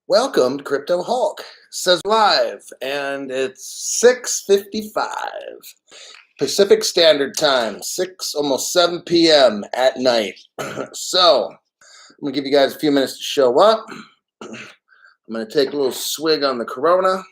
Welcome to Crypto Hulk. Says live, and it's 6:55 Pacific Standard Time, 6 almost 7 p.m. at night. So I'm gonna give you guys a few minutes to show up. I'm gonna take a little swig on the Corona.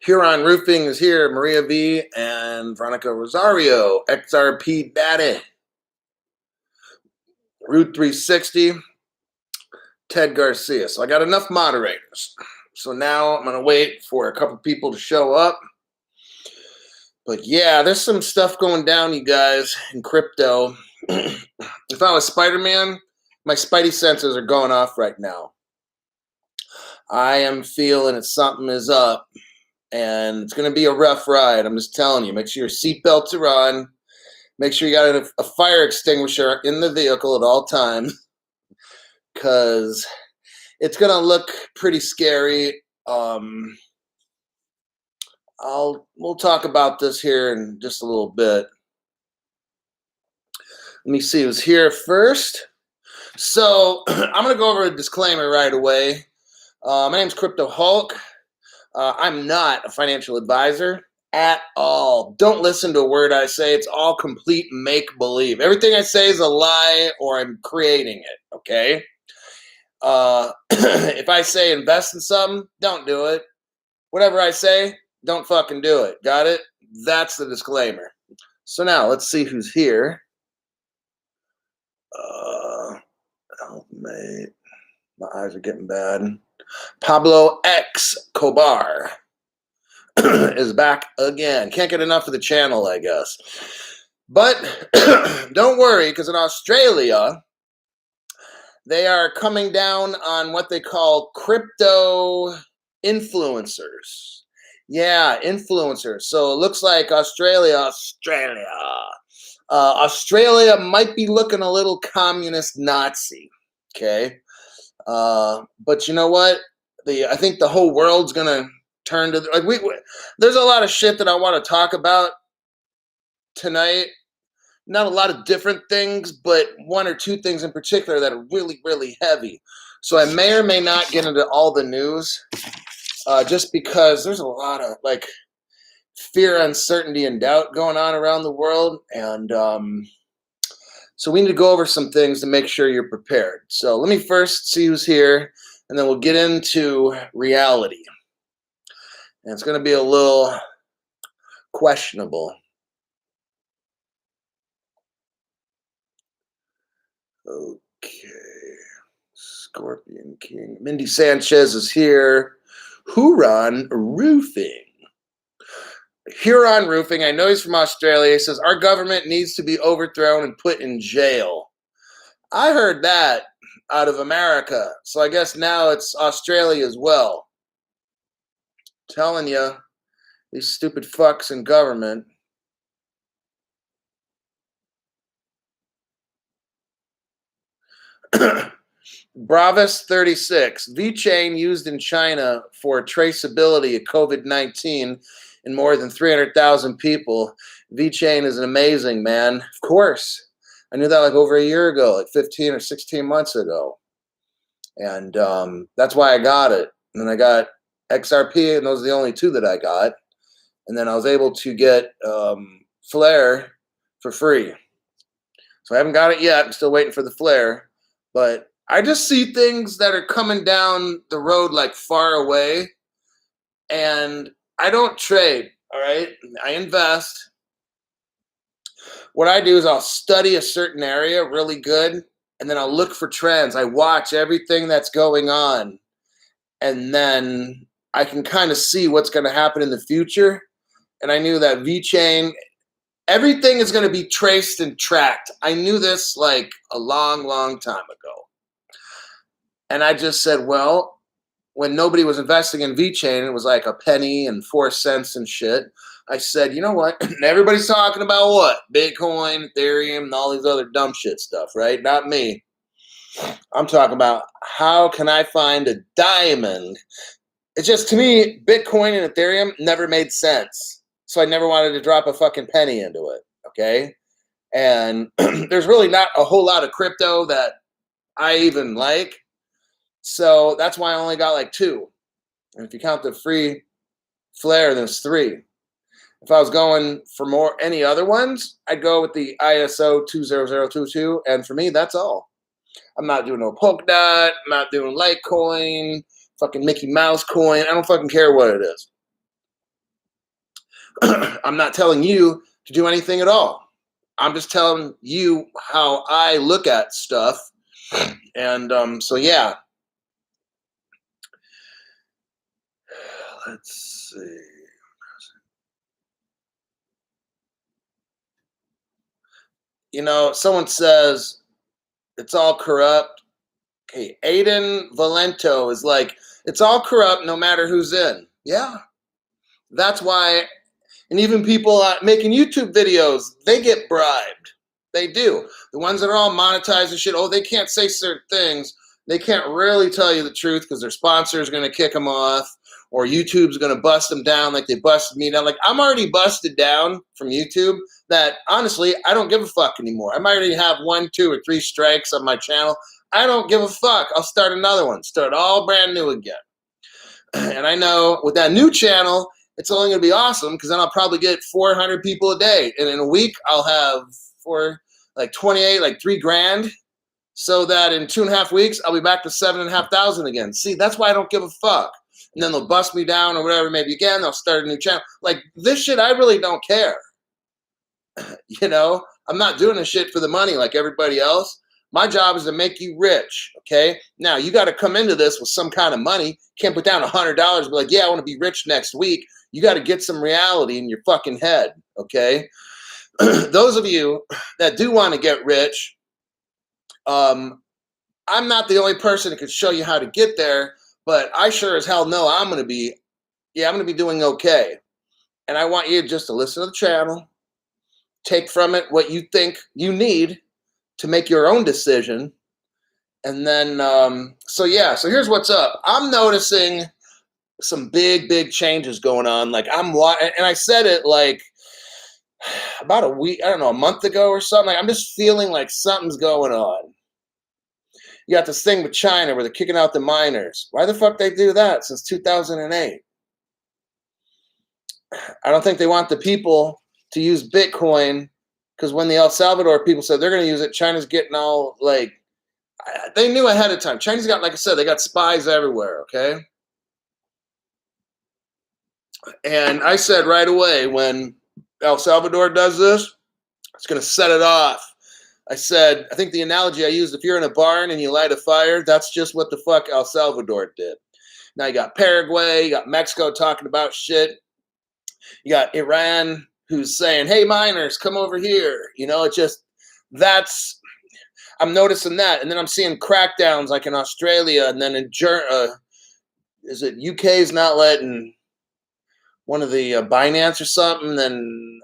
Huron Roofing is here. Maria V and Veronica Rosario, XRP Daddy, Route 360, Ted Garcia. So I got enough moderators. So now I'm gonna wait for a couple people to show up. But yeah, there's some stuff going down, you guys, in crypto. If I was Spider-Man, my spidey senses are going off right now. I am feeling that something is up, and it's going to be a rough ride. I'm just telling you, make sure your seatbelts are on. Make sure you got a fire extinguisher in the vehicle at all times, because it's going to look pretty scary. We'll talk about this here in just a little bit. Let me see who's here first. So I'm going to go over a disclaimer right away. My name's Crypto Hulk. I'm not a financial advisor at all. Don't listen to a word I say. It's all complete make-believe. Everything I say is a lie or I'm creating it, okay? If I say invest in something, don't do it. Whatever I say, don't fucking do it. Got it? That's the disclaimer. So now let's see who's here. Oh, mate. My eyes are getting bad. Pablo X Kobar is back again. Can't get enough of the channel, I guess. But don't worry, because in Australia, they are coming down on what they call crypto influencers. Yeah, influencers. So it looks like Australia might be looking a little communist Nazi. Okay. But you know what? I think the whole world's gonna turn to there's a lot of shit that I want to talk about tonight. Not a lot of different things, but one or two things in particular that are really, really heavy. So I may or may not get into all the news, just because there's a lot of fear, uncertainty, and doubt going on around the world, and so we need to go over some things to make sure you're prepared. So let me first see who's here, and then we'll get into reality. And it's going to be a little questionable. Okay. Scorpion King. Mindy Sanchez is here. Huron Roofing. Huron Roofing. I know he's from Australia. He says, our government needs to be overthrown and put in jail. I heard that out of America. So I guess now it's Australia as well. Telling you, these stupid fucks in government. Bravis 36. VeChain used in China for traceability of COVID-19 in more than 300,000 people. VeChain is an amazing, man. Of course. I knew that like over a year ago, like 15 or 16 months ago. And that's why I got it. And then I got XRP, and those are the only two that I got. And then I was able to get Flare for free. So I haven't got it yet. I'm still waiting for the Flare. But I just see things that are coming down the road like far away. And I don't trade, all right? I invest. What I do is I'll study a certain area really good, and then I'll look for trends. I watch everything that's going on, and then I can kind of see what's going to happen in the future. And I knew that VeChain, everything is going to be traced and tracked. I knew this like a long, long time ago. And I just said, well, when nobody was investing in VeChain, it was like a penny and 4 cents and shit. I said, you know what? Everybody's talking about what? Bitcoin, Ethereum, and all these other dumb shit stuff, right? Not me. I'm talking about how can I find a diamond? It's just, to me, Bitcoin and Ethereum never made sense. so I never wanted to drop a fucking penny into it. Okay. And there's really not a whole lot of crypto that I even like. So that's why I only got like 2. And if you count the free flare, then it's 3. If I was going for more any other ones, I'd go with the ISO 20022. And for me, that's all. I'm not doing no Polkadot. I'm not doing Litecoin, fucking Mickey Mouse coin. I don't fucking care what it is. I'm not telling you to do anything at all. I'm just telling you how I look at stuff. And so, yeah. Let's see. You know, someone says it's all corrupt. Okay, Aiden Valento is like, it's all corrupt no matter who's in. Yeah. That's why, and even people making YouTube videos, they get bribed. They do. The ones that are all monetized and shit, oh, they can't say certain things. They can't really tell you the truth because their sponsor is going to kick them off, or YouTube's going to bust them down like they busted me down. Like, I'm already busted down from YouTube that, honestly, I don't give a fuck anymore. I might already have 1, 2, or 3 strikes on my channel. I don't give a fuck. I'll start another one. Start all brand new again. And I know with that new channel, it's only going to be awesome because then I'll probably get 400 people a day. And in a week, I'll have 28, like $3 grand. So that in 2.5 weeks, I'll be back to 7,500 again. See, that's why I don't give a fuck. And then they'll bust me down or whatever, maybe again, they'll start a new channel. Like, this shit, I really don't care. You know, I'm not doing this shit for the money like everybody else. My job is to make you rich, okay? Now, you got to come into this with some kind of money. Can't put down $100 and be like, yeah, I want to be rich next week. You got to get some reality in your fucking head, okay? Those of you that do want to get rich, I'm not the only person that can show you how to get there, but I sure as hell know I'm going to be doing okay. And I want you just to listen to the channel, take from it what you think you need to make your own decision. And then, so here's what's up. I'm noticing some big changes going on. Like, and I said it like about a month ago or something. Like, I'm just feeling like something's going on. You got this thing with China where they're kicking out the miners. Why the fuck they do that since 2008? I don't think they want the people to use Bitcoin because when the El Salvador people said they're going to use it, China's getting all like, they knew ahead of time. China's got, like I said, they got spies everywhere, okay? And I said right away, when El Salvador does this, it's going to set it off. I said, I think the analogy I used, if you're in a barn and you light a fire, that's just what the fuck El Salvador did. Now you got Paraguay, you got Mexico talking about shit. You got Iran who's saying, hey, miners, come over here. You know, I'm noticing that. And then I'm seeing crackdowns like in Australia, and then in UK's not letting one of the Binance or something, then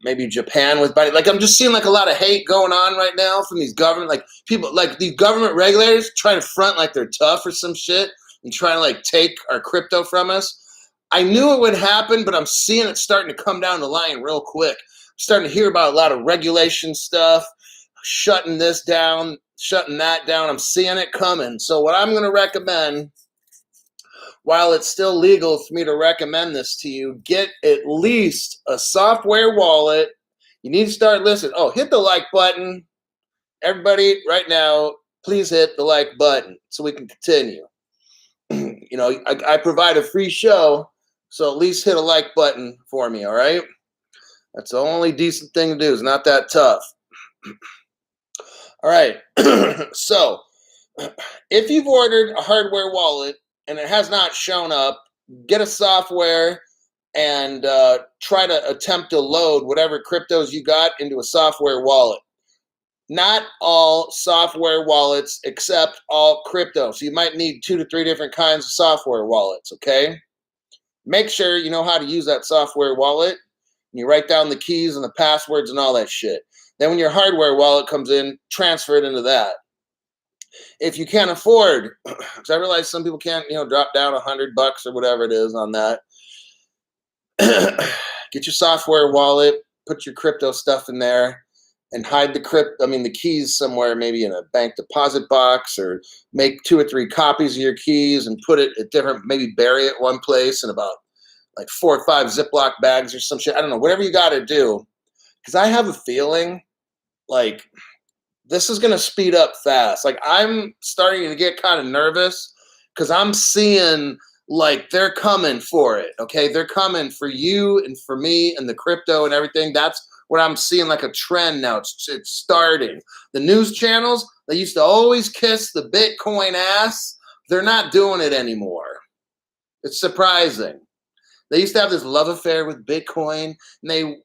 maybe Japan with Binance. Like, I'm just seeing like a lot of hate going on right now from these government, like people, like these government regulators trying to front like they're tough or some shit and trying to like take our crypto from us. I knew it would happen, but I'm seeing it starting to come down the line real quick. I'm starting to hear about a lot of regulation stuff, shutting this down, shutting that down. I'm seeing it coming. So what I'm going to recommend, while it's still legal for me to recommend this to you, get at least a software wallet. You need to start listening. Oh, hit the like button. Everybody right now, please hit the like button so we can continue. You know, I provide a free show, so at least hit a like button for me, all right? That's the only decent thing to do. It's not that tough. All right. So, if you've ordered a hardware wallet and it has not shown up, get a software and try to attempt to load whatever cryptos you got into a software wallet. Not all software wallets accept all crypto, so you might need 2 to 3 different kinds of software wallets, okay? Make sure you know how to use that software wallet, and you write down the keys and the passwords and all that shit. Then when your hardware wallet comes in, transfer it into that. If you can't afford, because I realize some people can't, drop down $100 or whatever it is on that. get your software wallet, put your crypto stuff in there, and hide the keys somewhere, maybe in a bank deposit box, or make 2 or 3 copies of your keys and put it at different, maybe bury it one place in about like 4 or 5 Ziploc bags or some shit. I don't know, whatever you got to do. Because I have a feeling like this is going to speed up fast. Like I'm starting to get kind of nervous because I'm seeing like they're coming for it. Okay. They're coming for you and for me and the crypto and everything. That's what I'm seeing, like a trend now. It's starting. The news channels, they used to always kiss the Bitcoin ass. They're not doing it anymore. It's surprising. They used to have this love affair with Bitcoin, and they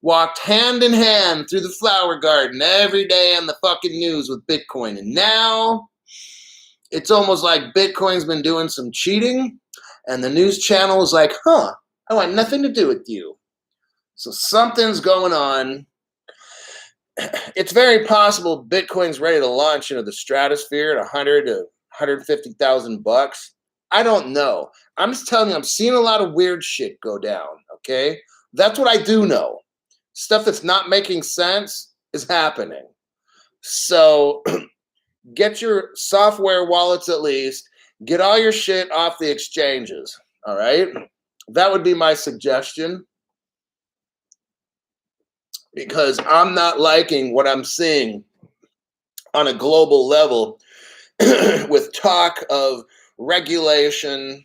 walked hand in hand through the flower garden every day on the fucking news with Bitcoin. And now it's almost like Bitcoin's been doing some cheating, and the news channel is like, I want nothing to do with you. So something's going on. It's very possible Bitcoin's ready to launch into the stratosphere at 100 to 150,000 bucks. I don't know. I'm just telling you, I'm seeing a lot of weird shit go down, okay? That's what I do know. Stuff that's not making sense is happening. So get your software wallets at least. Get all your shit off the exchanges, all right? That would be my suggestion. Because I'm not liking what I'm seeing on a global level with talk of regulation,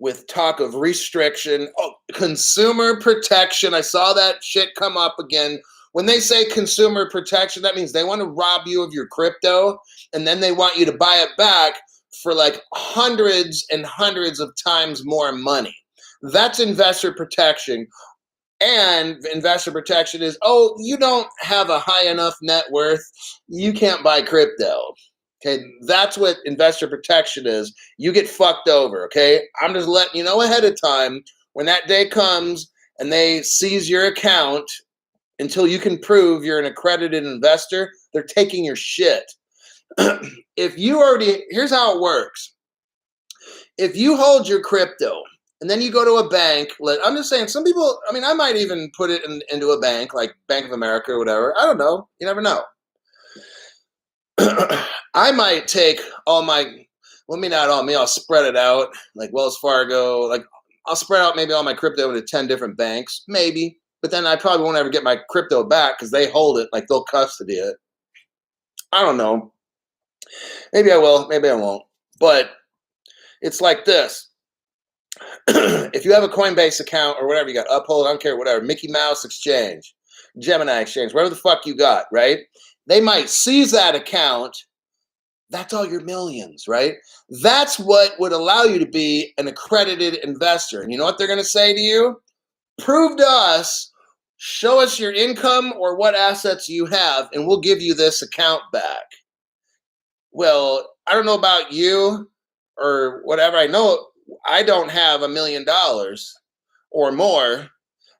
with talk of restriction, consumer protection. I saw that shit come up again. When they say consumer protection, that means they want to rob you of your crypto, and then they want you to buy it back for like hundreds and hundreds of times more money. That's investor protection. And investor protection is, you don't have a high enough net worth, you can't buy crypto. Okay, that's what investor protection is. You get fucked over, okay? I'm just letting you know ahead of time, when that day comes and they seize your account, until you can prove you're an accredited investor, they're taking your shit. Here's how it works. If you hold your crypto, and then you go to a bank, I'm just saying, some people, I might even put it into a bank, like Bank of America or whatever. I don't know. You never know. I might take not all me, I'll spread it out, like Wells Fargo. Like, I'll spread out maybe all my crypto into 10 different banks, maybe. But then I probably won't ever get my crypto back because they hold it, like they'll custody it. I don't know. Maybe I will, maybe I won't. But it's like this. If you have a Coinbase account or whatever you got, Uphold, I don't care, whatever, Mickey Mouse Exchange, Gemini Exchange, whatever the fuck you got, right? They might seize that account. That's all your millions, right? That's what would allow you to be an accredited investor. And you know what they're going to say to you? Prove to us, show us your income or what assets you have, and we'll give you this account back. Well, I don't know about you or whatever. I know I don't have $1 million or more,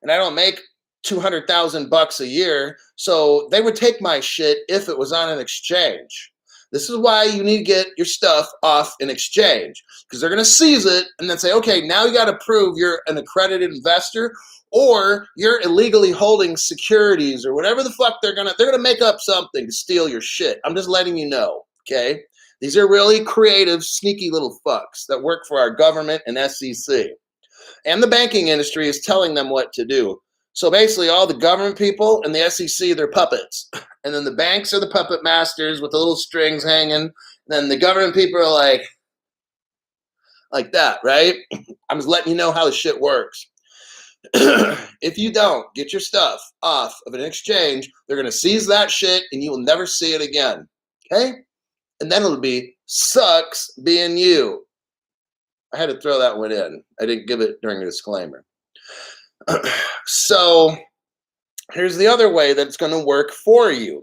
and I don't make 200,000 bucks a year. So they would take my shit if it was on an exchange. This is why you need to get your stuff off an exchange, because they're going to seize it and then say, okay, now you got to prove you're an accredited investor or you're illegally holding securities or whatever the fuck they're going to make up something to steal your shit. I'm just letting you know, okay? These are really creative, sneaky little fucks that work for our government and SEC. And the banking industry is telling them what to do. So basically, all the government people and the SEC, they're puppets. And then the banks are the puppet masters with the little strings hanging. And then the government people are like that, right? I'm just letting you know how the shit works. If you don't get your stuff off of an exchange, they're going to seize that shit and you will never see it again. Okay? And then it'll be, sucks being you. I had to throw that one in. I didn't give it during the disclaimer. So here's the other way that it's going to work for you.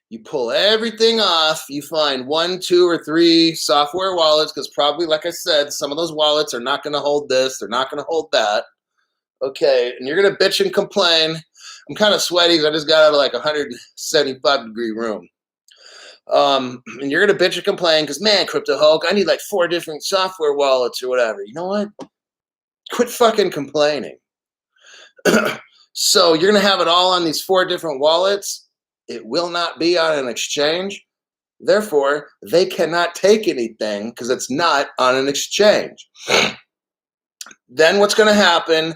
You pull everything off. You find 1, 2, or 3 software wallets, because probably, like I said, some of those wallets are not going to hold this. They're not going to hold that. Okay, and you're going to bitch and complain. I'm kind of sweaty because I just got out of like a 175-degree room. And you're going to bitch and complain because, man, Crypto Hulk, I need like 4 different software wallets or whatever. You know what? Quit fucking complaining. So you're going to have it all on these 4 different wallets. It will not be on an exchange. Therefore, they cannot take anything because it's not on an exchange. Then what's going to happen?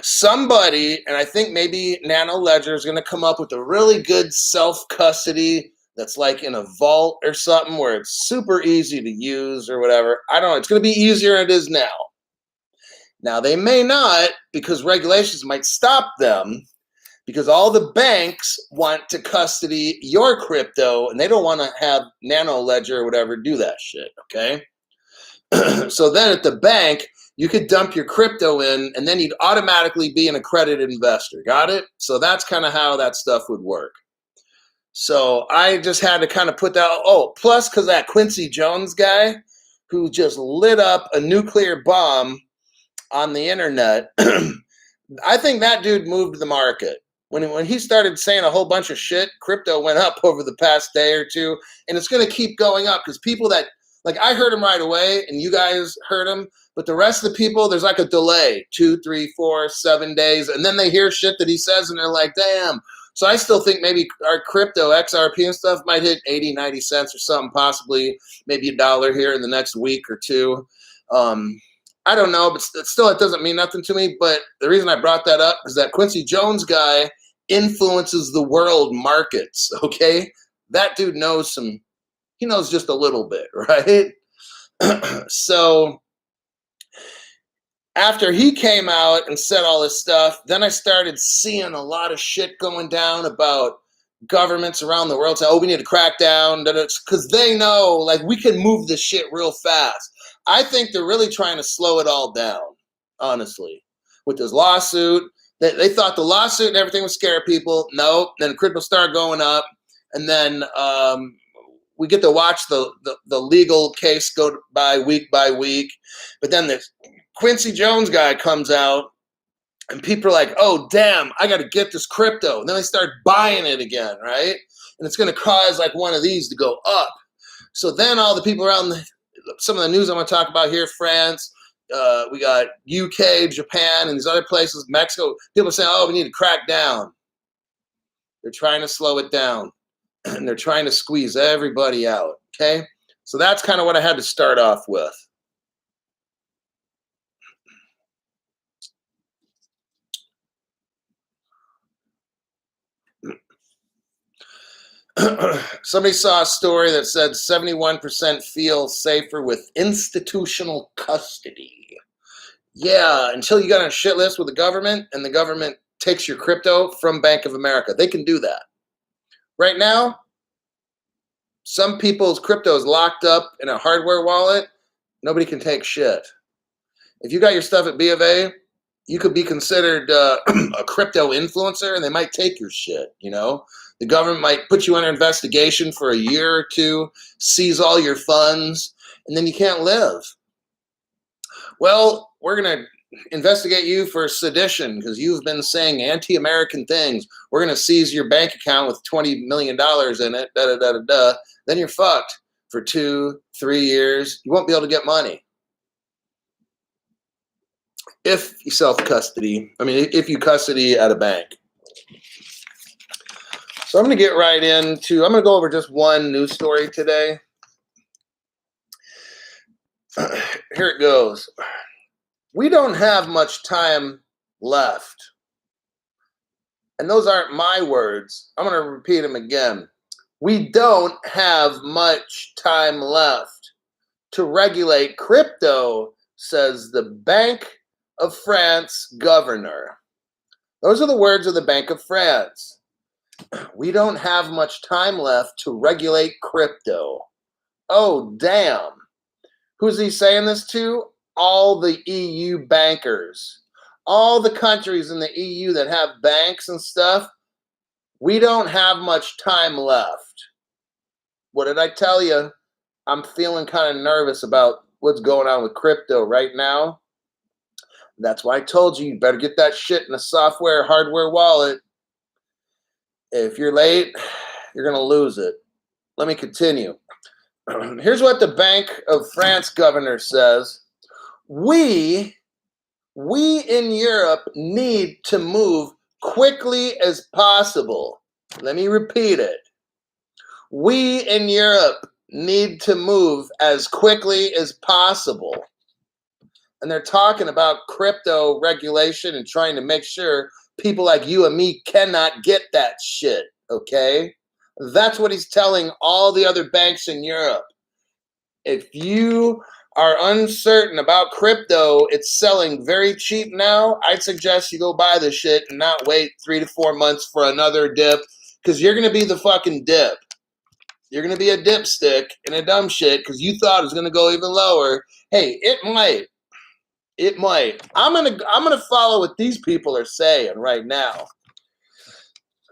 Somebody, and I think maybe Nano Ledger is going to come up with a really good self-custody that's like in a vault or something where it's super easy to use or whatever. I don't know. It's going to be easier than it is now. Now, they may not, because regulations might stop them, because all the banks want to custody your crypto, and they don't want to have Nano Ledger or whatever do that shit, okay? So then at the bank, you could dump your crypto in, and then you'd automatically be an accredited investor. Got it? So that's kind of how that stuff would work. So I just had to kind of put that, oh, plus because that Quincy Jones guy who just lit up a nuclear bomb on the internet, I think that dude moved the market. When he started saying a whole bunch of shit, crypto went up over the past day or two, and it's going to keep going up because people that, like, I heard him right away, and you guys heard him, but the rest of the people, there's like a delay, 2, 3, 4, 7 days, and then they hear shit that he says, and they're like, damn. So I still think maybe our crypto, XRP and stuff, might hit 80, 90 cents or something, possibly maybe $1 here in the next week or two. I don't know, but still it doesn't mean nothing to me. But the reason I brought that up is that Quincy Jones guy influences the world markets, okay? That dude knows he knows just a little bit, right? So after he came out and said all this stuff, then I started seeing a lot of shit going down about governments around the world saying, oh, we need to crack down, because they know, like, we can move this shit real fast. I think they're really trying to slow it all down, honestly, with this lawsuit. They thought the lawsuit and everything would scare people. No, then crypto started going up, and then we get to watch the legal case go by week. But then this Quincy Jones guy comes out, and people are like, oh, damn, I got to get this crypto. And then they start buying it again, right? And it's going to cause like one of these to go up. So then all the people around some of the news I'm going to talk about here, France, we got UK, Japan, and these other places, Mexico. People are saying, oh, we need to crack down. They're trying to slow it down, and they're trying to squeeze everybody out, okay? So that's kind of what I had to start off with. Somebody saw a story that said 71% feel safer with institutional custody. Yeah, until you got on a shit list with the government and the government takes your crypto from Bank of America. They can do that. Right now, some people's crypto is locked up in a hardware wallet. Nobody can take shit. If you got your stuff at B of A, you could be considered a crypto influencer, and they might take your shit, you know? The government might put you under investigation for a year or two, seize all your funds, and then you can't live. Well, we're going to investigate you for sedition because you've been saying anti-American things. We're going to seize your bank account with $20 million in it, da-da-da-da-da. Then you're fucked for 2, 3 years. You won't be able to get money. If you self-custody, if you custody at a bank. So I'm going to get right into, I'm going to go over just one news story today. Here it goes. We don't have much time left. And those aren't my words. I'm going to repeat them again. We don't have much time left to regulate crypto, says the Bank of France governor. Those are the words of the Bank of France. We don't have much time left to regulate crypto. Oh, damn. Who's he saying this to? All the EU bankers. All the countries in the EU that have banks and stuff. We don't have much time left. What did I tell you? I'm feeling kind of nervous about what's going on with crypto right now. That's why I told you better get that shit in a software, hardware wallet. If you're late, you're going to lose it. Let me continue. Here's what the Bank of France governor says. We We in Europe need to move quickly as possible. Let me repeat it. We in Europe need to move as quickly as possible. And they're talking about crypto regulation and trying to make sure people like you and me cannot get that shit, okay? That's what he's telling all the other banks in Europe. If you are uncertain about crypto, it's selling very cheap now, I'd suggest you go buy the shit and not wait 3 to 4 months for another dip, because you're going to be the fucking dip. You're going to be a dipstick and a dumb shit because you thought it was going to go even lower. Hey, it might. It might. I'm gonna follow what these people are saying right now.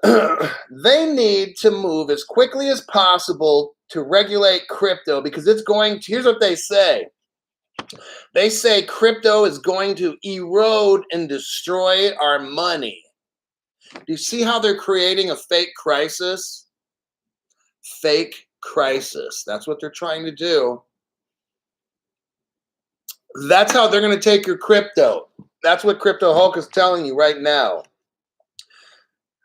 They need to move as quickly as possible to regulate crypto because it's going to, here's what they say. They say crypto is going to erode and destroy our money. Do you see how they're creating a fake crisis? Fake crisis. That's what they're trying to do. That's how they're going to take your crypto. That's what Crypto Hulk is telling you right now.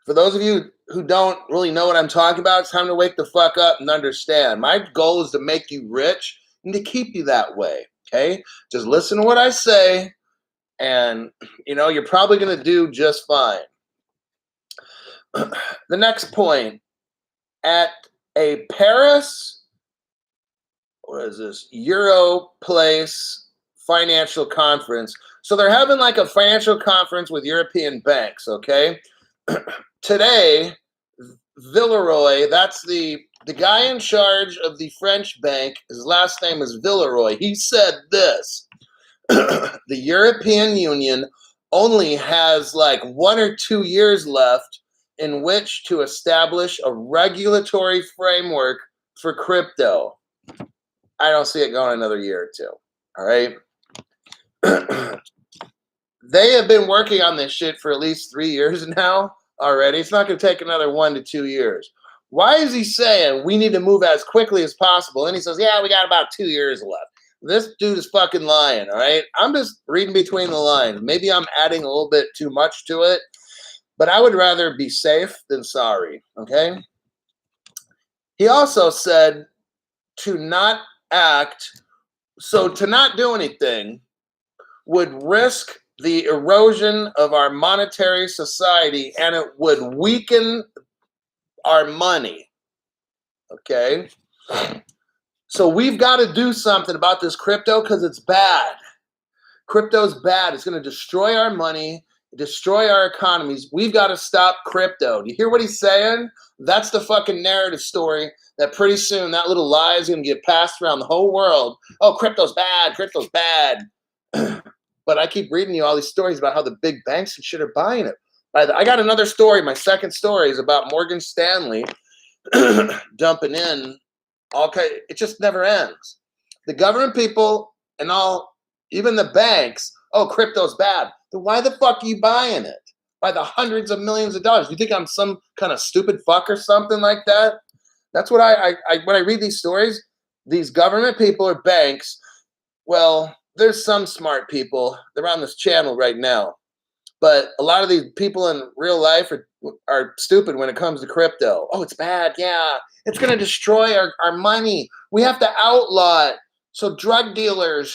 For those of you who don't really know what I'm talking about, it's time to wake the fuck up and understand. My goal is to make you rich and to keep you that way, okay? Just listen to what I say, and, you're probably going to do just fine. The next point, at a Paris, what is this, EuroPlace financial conference. So they're having like a financial conference with European banks, okay? Today, Villeroy, that's the guy in charge of the French bank, his last name is Villeroy. He said this, the European Union only has like 1 or 2 years left in which to establish a regulatory framework for crypto. I don't see it going another year or two, all right? They have been working on this shit for at least 3 years now already. It's not going to take another 1 to 2 years. Why is he saying we need to move as quickly as possible? And he says, yeah, we got about 2 years left. This dude is fucking lying, all right? I'm just reading between the lines. Maybe I'm adding a little bit too much to it, but I would rather be safe than sorry, okay? He also said to not act, so to not do anything would risk the erosion of our monetary society, and it would weaken our money, okay? So we've got to do something about this crypto because it's bad. Crypto's bad. It's going to destroy our money, destroy our economies. We've got to stop crypto. Do you hear what he's saying? That's the fucking narrative story that pretty soon that little lie is going to get passed around the whole world. Oh, crypto's bad. Crypto's bad. But I keep reading you all these stories about how the big banks and shit are buying it. I got another story. My second story is about Morgan Stanley dumping in all kind. It just never ends. The government people and all, even the banks, oh, crypto's bad. Then why the fuck are you buying it? By the hundreds of millions of dollars. Do you think I'm some kind of stupid fuck or something like that? That's what when I read these stories, these government people or banks, well, there's some smart people. They're on this channel right now. But a lot of these people in real life are stupid when it comes to crypto. Oh, it's bad. Yeah, it's going to destroy our money. We have to outlaw it. So drug dealers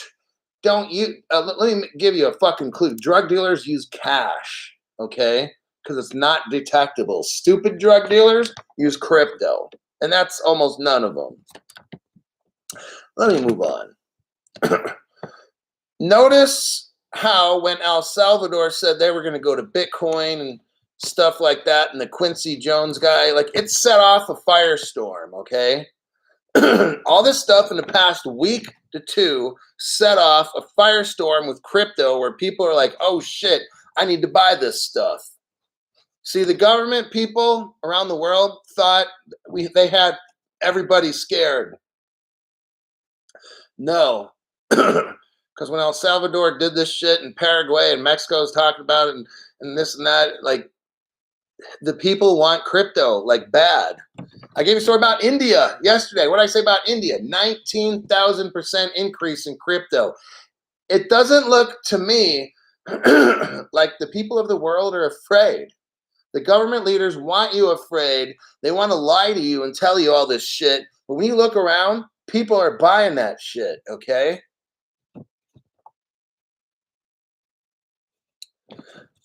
don't use, let me give you a fucking clue. Drug dealers use cash, okay? Because it's not detectable. Stupid drug dealers use crypto. And that's almost none of them. Let me move on. Notice how when El Salvador said they were going to go to Bitcoin and stuff like that, and the Quincy Jones guy, like it set off a firestorm, okay? All this stuff in the past week to two set off a firestorm with crypto where people are like, oh shit, I need to buy this stuff. See, the government people around the world thought they had everybody scared. No. Because when El Salvador did this shit and Paraguay and Mexico's talking about it and this and that, like the people want crypto like bad. I gave you a story about India yesterday. What did I say about India? 19,000% increase in crypto. It doesn't look to me Like the people of the world are afraid. The government leaders want you afraid. They want to lie to you and tell you all this shit. But when you look around, people are buying that shit, okay?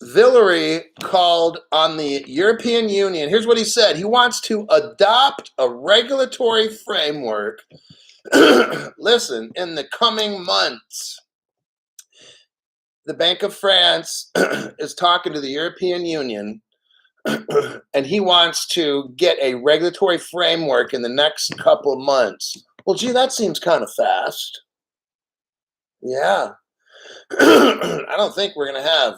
Villery called on the European Union. Here's what he said. He wants to adopt a regulatory framework, listen, in the coming months. The Bank of France is talking to the European Union, and he wants to get a regulatory framework in the next couple months. Well, gee, that seems kind of fast. Yeah. I don't think we're going to have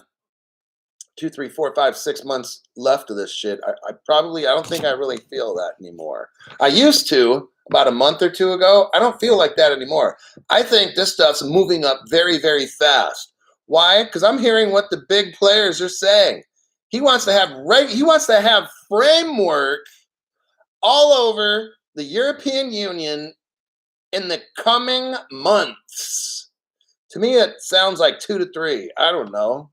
2, 3, 4, 5, 6 months left of this shit. I don't think I really feel that anymore. I used to about a month or two ago. I don't feel like that anymore. I think this stuff's moving up very, very fast. Why? Because I'm hearing what the big players are saying. He wants to have framework all over the European Union in the coming months. To me, it sounds like 2 to 3. I don't know.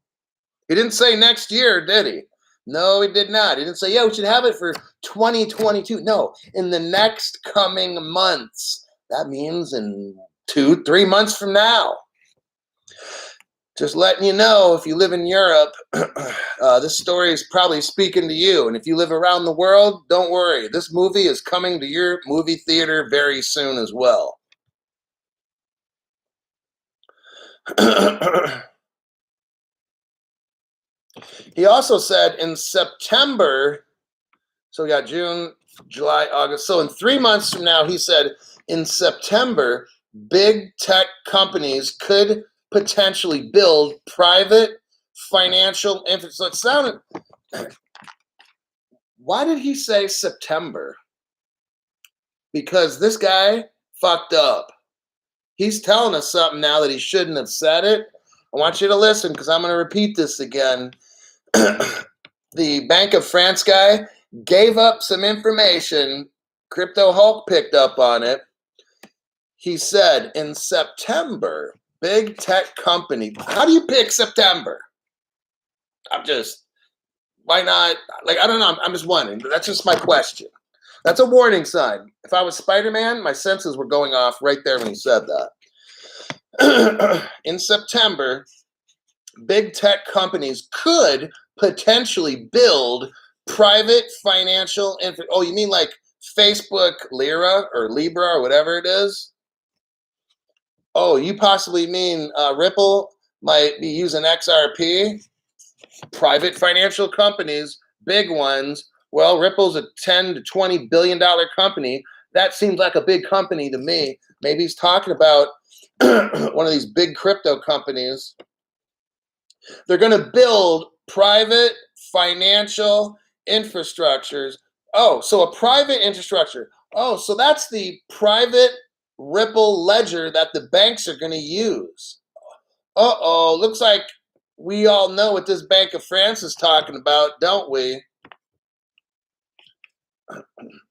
He didn't say next year, did he? No, he did not. He didn't say, yeah, we should have it for 2022. No, in the next coming months. That means in 2, 3 months from now. Just letting you know, if you live in Europe, this story is probably speaking to you. And if you live around the world, don't worry. This movie is coming to your movie theater very soon as well. He also said in September, so we got June, July, August. So in 3 months from now, he said in September, big tech companies could potentially build private financial infrastructure. So it sounded, why did he say September? Because this guy fucked up. He's telling us something now that he shouldn't have said it. I want you to listen because I'm going to repeat this again. The Bank of France guy gave up some information. Crypto Hulk picked up on it. He said in September, big tech company. How do you pick September? Why not? Like, I don't know. I'm just wondering. That's just my question. That's a warning sign. If I was Spider-Man, my senses were going off right there when he said that. In September, big tech companies could potentially build private financial oh, you mean like Facebook Lira or Libra or whatever it is? Oh, you possibly mean Ripple might be using XRP? Private financial companies, big ones. Well, Ripple's a $10 to $20 billion company. That seems like a big company to me. Maybe he's talking about one of these big crypto companies. They're going to build private financial infrastructures. Oh, so a private infrastructure. Oh, so that's the private Ripple ledger that the banks are going to use. Uh-oh, looks like we all know what this Bank of France is talking about, don't we?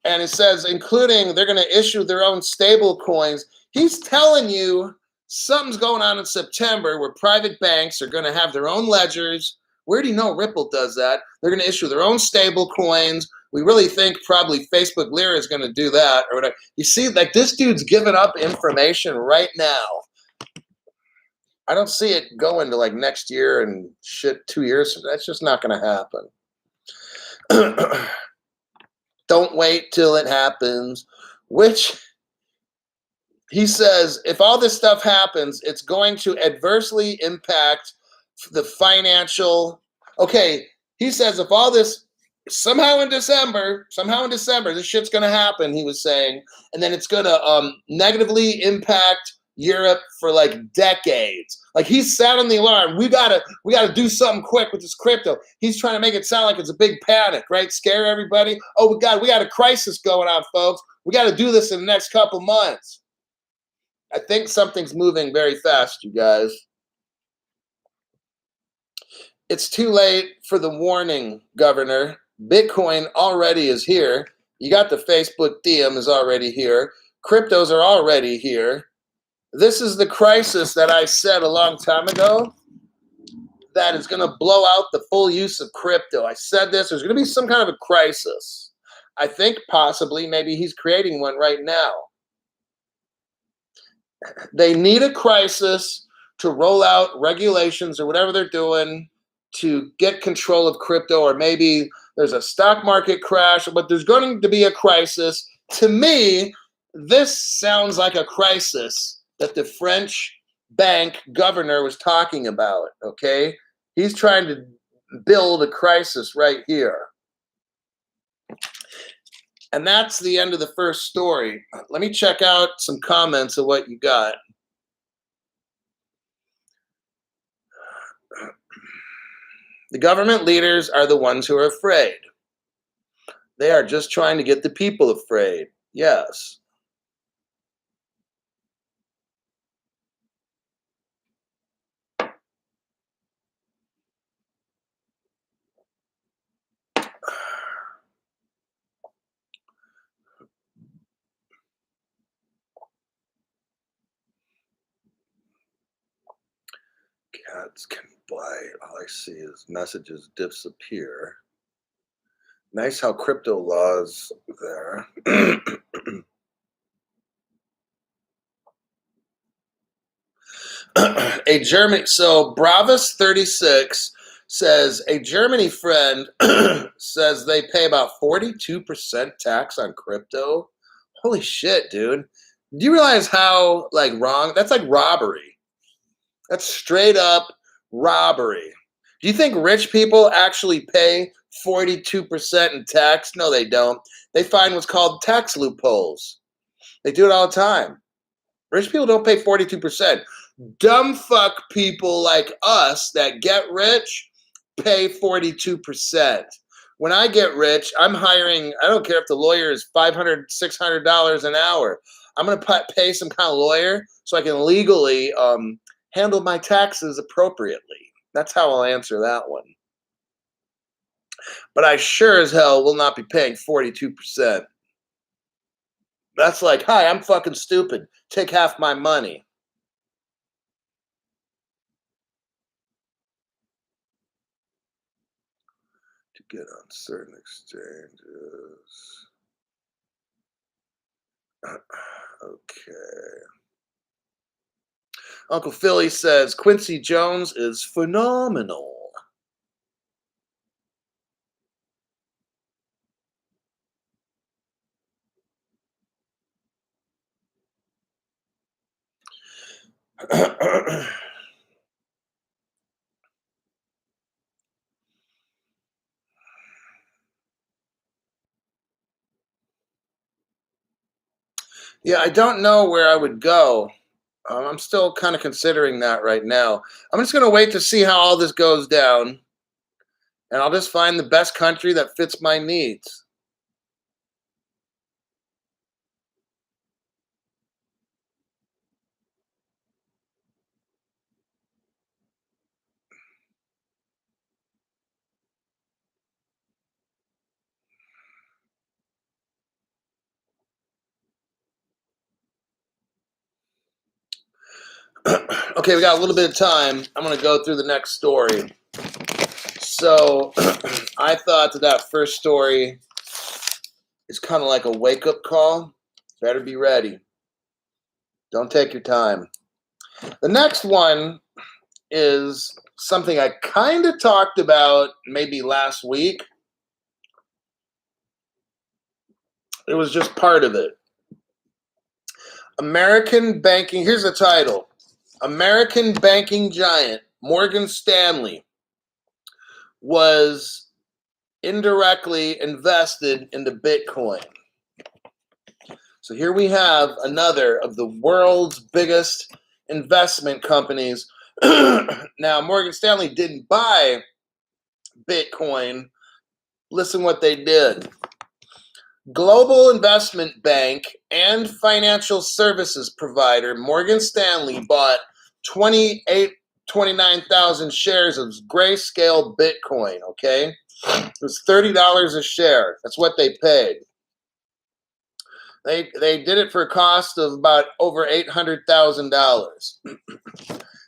And it says, including they're going to issue their own stable coins. He's telling you something's going on in September where private banks are going to have their own ledgers. Where do you know Ripple does that? They're going to issue their own stable coins. We really think probably Facebook Lira is going to do that or whatever. You see, like this dude's giving up information right now. I don't see it going to like next year and shit 2 years. That's just not going to happen. Don't wait till it happens, which he says, if all this stuff happens, it's going to adversely impact the financial. Okay, he says if all this somehow in December, this shit's going to happen, he was saying, and then it's going to negatively impact Europe for like decades. Like he's sounding the alarm. We gotta do something quick with this crypto. He's trying to make it sound like it's a big panic, right? Scare everybody. Oh, we got a crisis going on, folks. We got to do this in the next couple months. I think something's moving very fast, you guys. It's too late for the warning, Governor. Bitcoin already is here. You got the Facebook DM is already here. Cryptos are already here. This is the crisis that I said a long time ago. that is going to blow out the full use of crypto. I said this, there's going to be some kind of a crisis. I think possibly maybe he's creating one right now. They need a crisis to roll out regulations or whatever they're doing to get control of crypto, or maybe there's a stock market crash, but there's going to be a crisis. To me, this sounds like a crisis that the French bank governor was talking about, okay? He's trying to build a crisis right here. And that's the end of the first story. Let me check out some comments of what you got. The government leaders are the ones who are afraid. They are just trying to get the people afraid. Yes. Cats can bite. All I see is messages disappear. Nice how crypto laws there. So Bravis36 says a Germany friend says they pay about 42% tax on crypto. Holy shit, dude. Do you realize how wrong? That's like robbery. That's straight up robbery. Do you think rich people actually pay 42% in tax? No, they don't. They find what's called tax loopholes. They do it all the time. Rich people don't pay 42%. Dumb fuck people like us that get rich pay 42%. When I get rich, I'm hiring, I don't care if the lawyer is $500, $600 an hour. I'm going to pay some kind of lawyer so I can legally handle my taxes appropriately. That's how I'll answer that one. But I sure as hell will not be paying 42%. That's like, hi, I'm fucking stupid. Take half my money. To get on certain exchanges. Okay. Uncle Philly says Quincy Jones is phenomenal. Yeah, I don't know where I would go. I'm still kind of considering that right now. I'm just going to wait to see how all this goes down, and I'll just find the best country that fits my needs. Okay, we got a little bit of time. I'm going to go through the next story. So I thought that first story is kind of like a wake-up call. Better be ready. Don't take your time. The next one is something I kind of talked about maybe last week. It was just part of it. American banking, here's the title. American banking giant Morgan Stanley was indirectly invested into Bitcoin. So here we have another of the world's biggest investment companies. Now, Morgan Stanley didn't buy Bitcoin. Listen what they did. Global investment bank and financial services provider Morgan Stanley bought 29,000 shares of grayscale Bitcoin, okay? It was $30 a share. That's what they paid. They did it for a cost of about over $800,000.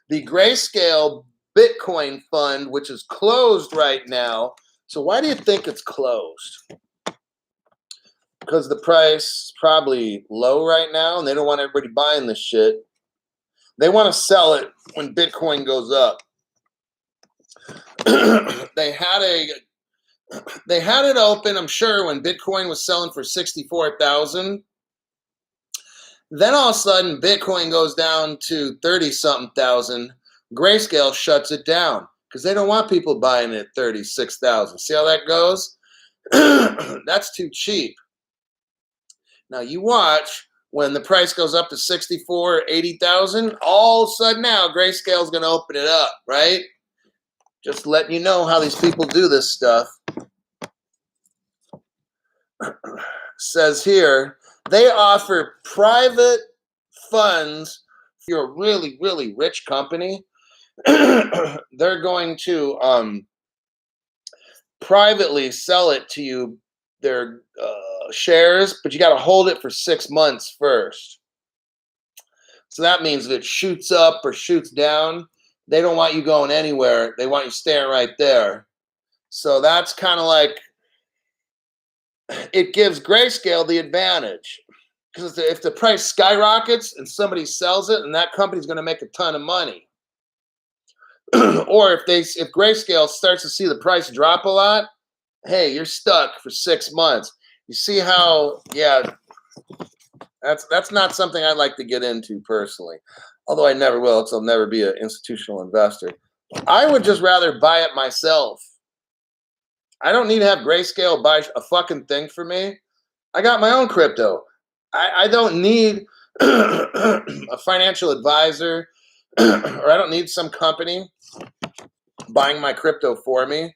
The grayscale Bitcoin fund, which is closed right now. So why do you think it's closed? Because the price is probably low right now, and they don't want everybody buying this shit. They want to sell it when Bitcoin goes up. They had it open, I'm sure, when Bitcoin was selling for 64,000. Then all of a sudden, Bitcoin goes down to 30-something thousand. Grayscale shuts it down because they don't want people buying it at 36,000. See how that goes? That's too cheap. Now you watch when the price goes up to 64, 80,000. All of a sudden now, Grayscale is going to open it up, right? Just letting you know how these people do this stuff. Says here, they offer private funds. If you're a really, really rich company, they're going to privately sell it to you, their shares, but you got to hold it for 6 months first. So that means if it shoots up or shoots down, they don't want you going anywhere. They want you staying right there. So that's kind of like, it gives Grayscale the advantage. Because if the price skyrockets and somebody sells it, and that company's going to make a ton of money. Or if Grayscale starts to see the price drop a lot, hey, you're stuck for 6 months. You see how, yeah, that's not something I'd like to get into personally. Although I never will, because I'll never be an institutional investor. I would just rather buy it myself. I don't need to have Grayscale buy a fucking thing for me. I got my own crypto. I don't need a financial advisor, or I don't need some company buying my crypto for me.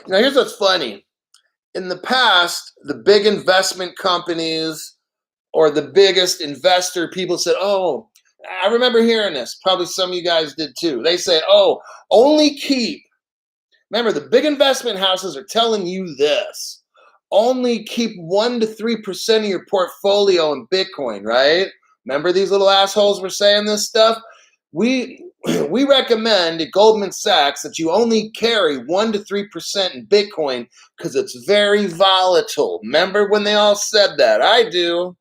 Now, here's what's funny. In the past, the big investment companies or the biggest investor people said, oh, I remember hearing this. Probably some of you guys did too. They say, oh, only keep. Remember, the big investment houses are telling you this. Only keep 1 to 3% of your portfolio in Bitcoin, right? Remember these little assholes were saying this stuff? We recommend at Goldman Sachs that you only carry 1 to 3% in Bitcoin because it's very volatile. Remember when they all said that? I do.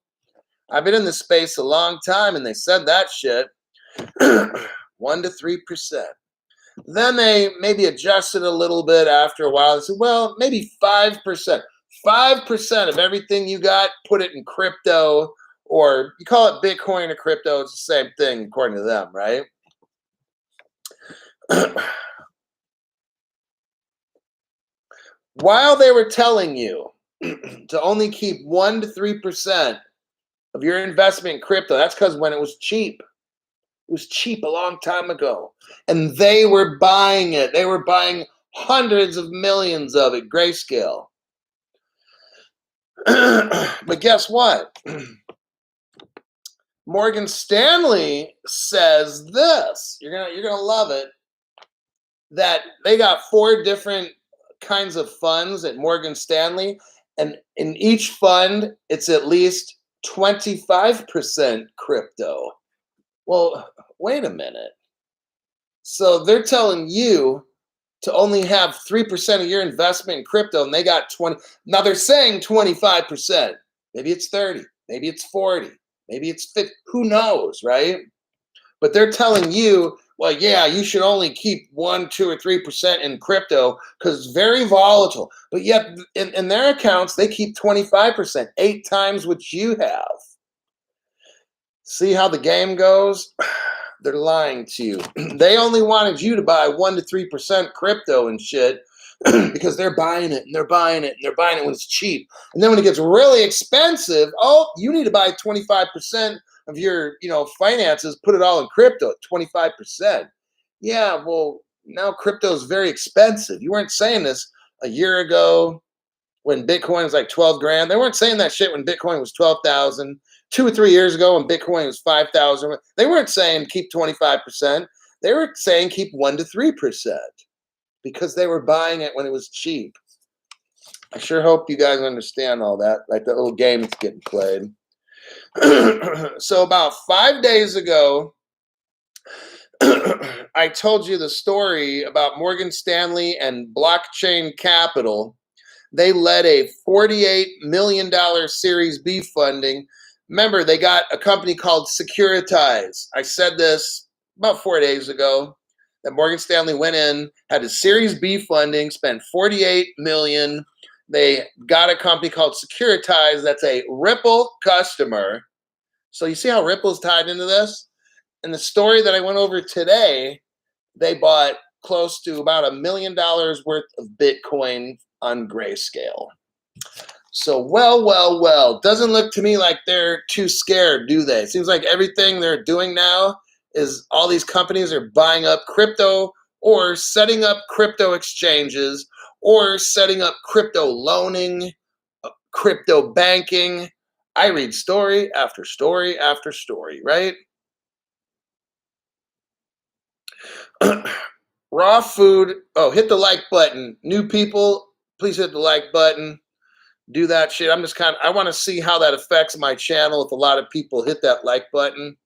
I've been in this space a long time, and they said that shit. 1 to 3%. Then they maybe adjusted a little bit after a while. They said, well, maybe 5%. 5% of everything you got, put it in crypto, or you call it Bitcoin or crypto, it's the same thing according to them, right? While they were telling you to only keep 1 to 3% of your investment in crypto, that's because when it was cheap. It was cheap a long time ago. And they were buying it. They were buying hundreds of millions of it, Grayscale. But guess what? Morgan Stanley says this. You're gonna love it. That they got 4 different kinds of funds at Morgan Stanley, and in each fund, it's at least 25% crypto. Well, wait a minute. So they're telling you to only have 3% of your investment in crypto, and they got 20. Now they're saying 25%. Maybe it's 30. Maybe it's 40. Maybe it's 50. Who knows, right? But they're telling you, well, yeah, you should only keep 1, 2, or 3% in crypto because it's very volatile. But yet, in their accounts, they keep 25%, 8 times what you have. See how the game goes? They're lying to you. They only wanted you to buy 1 to 3% crypto and shit because they're buying it and they're buying it and they're buying it when it's cheap. And then when it gets really expensive, oh, you need to buy 25% of your, finances, put it all in crypto at 25%. Yeah, well, now crypto is very expensive. You weren't saying this a year ago when Bitcoin was like 12 grand. They weren't saying that shit when Bitcoin was 12,000. 2 or 3 years ago when Bitcoin was 5,000, they weren't saying keep 25%. They were saying keep 1 to 3% because they were buying it when it was cheap. I sure hope you guys understand all that, like that little game that's getting played. So about 5 days ago, I told you the story about Morgan Stanley and Blockchain Capital. They led a $48 million Series B funding. Remember, they got a company called Securitize. I said this about 4 days ago, that Morgan Stanley went in, had a Series B funding, spent $48 million. They got a company called Securitize that's a Ripple customer. So you see how Ripple's tied into this? And the story that I went over today, they bought close to about $1 million worth of Bitcoin on Grayscale. So, well, doesn't look to me like they're too scared, do they? It seems like everything they're doing now is all these companies are buying up crypto or setting up crypto exchanges or setting up crypto loaning, crypto banking. I read story after story after story, right? Raw food. Oh, hit the like button. New people, please hit the like button. Do that shit. I want to see how that affects my channel if a lot of people hit that like button.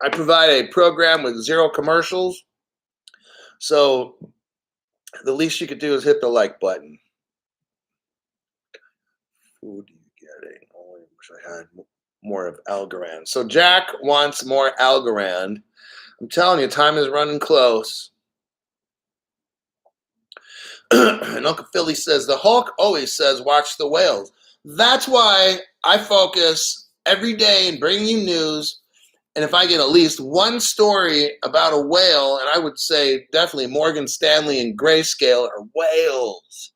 I provide a program with 0 commercials. So the least you could do is hit the like button. Food you getting? Oh, I wish I had more of Algorand. So Jack wants more Algorand. I'm telling you, time is running close. And Uncle Philly says, the Hulk always says, watch the whales. That's why I focus every day in bringing you news. And if I get at least one story about a whale, and I would say definitely Morgan Stanley and Grayscale are whales.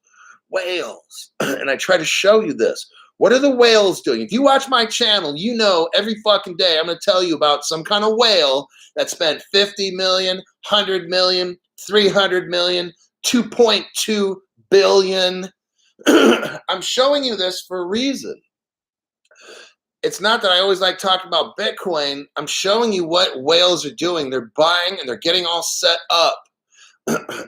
Whales. And I try to show you this. What are the whales doing? If you watch my channel, you know every fucking day I'm going to tell you about some kind of whale that spent 50 million, 100 million, 300 million, 2.2 billion. I'm showing you this for a reason. It's not that I always like talking about Bitcoin. I'm showing you what whales are doing. They're buying and they're getting all set up.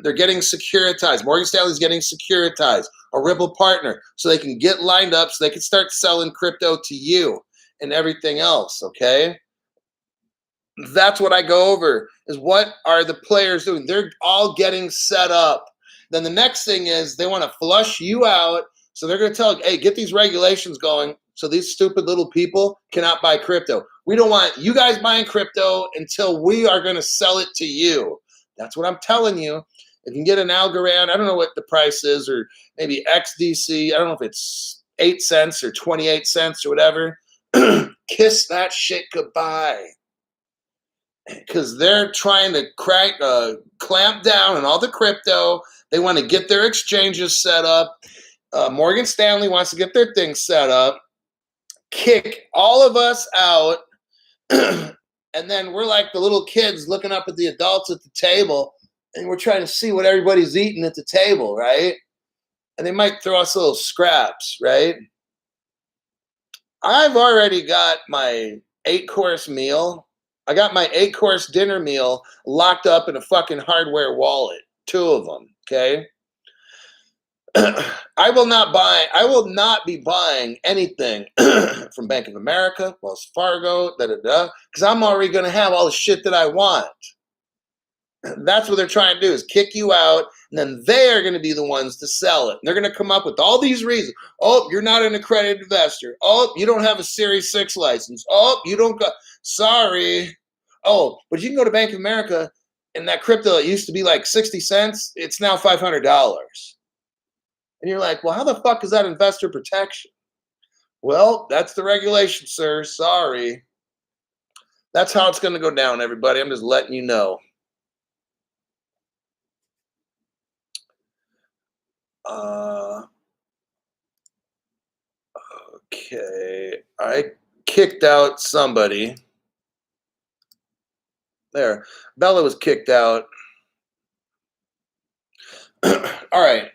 They're getting securitized. Morgan Stanley's getting securitized, a Ripple partner, so they can get lined up so they can start selling crypto to you and everything else, okay? That's what I go over, is what are the players doing? They're all getting set up. Then the next thing is they want to flush you out. So they're going to tell you, hey, get these regulations going so these stupid little people cannot buy crypto. We don't want you guys buying crypto until we are going to sell it to you. That's what I'm telling you. If you can get an Algorand, I don't know what the price is, or maybe XDC. I don't know if it's 8 cents or 28 cents or whatever. Kiss that shit goodbye. Because they're trying to clamp down on all the crypto. They want to get their exchanges set up. Morgan Stanley wants to get their thing set up, kick all of us out, and then we're like the little kids looking up at the adults at the table, and we're trying to see what everybody's eating at the table, right? And they might throw us little scraps, right? I've already got my 8-course meal. I got my 8-course dinner meal locked up in a fucking hardware wallet, 2 of them, okay? I will not be buying anything from Bank of America, Wells Fargo, because I'm already going to have all the shit that I want. That's what they're trying to do, is kick you out, and then they are going to be the ones to sell it. And they're going to come up with all these reasons. Oh, you're not an accredited investor. Oh, you don't have a Series 6 license. Oh, you don't go. Sorry. Oh, but you can go to Bank of America, and that crypto that used to be like 60 cents, it's now $500. And you're like, well, how the fuck is that investor protection? Well, that's the regulation, sir. Sorry. That's how it's going to go down, everybody. I'm just letting you know. Okay. I kicked out somebody. There. Bella was kicked out. All right.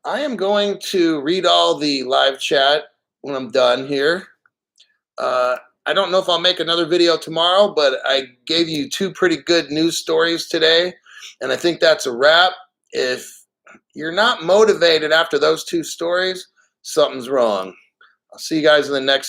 I am going to read all the live chat when I'm done here. I don't know if I'll make another video tomorrow, but I gave you 2 pretty good news stories today, and I think that's a wrap. If you're not motivated after those 2 stories, something's wrong. I'll see you guys in the next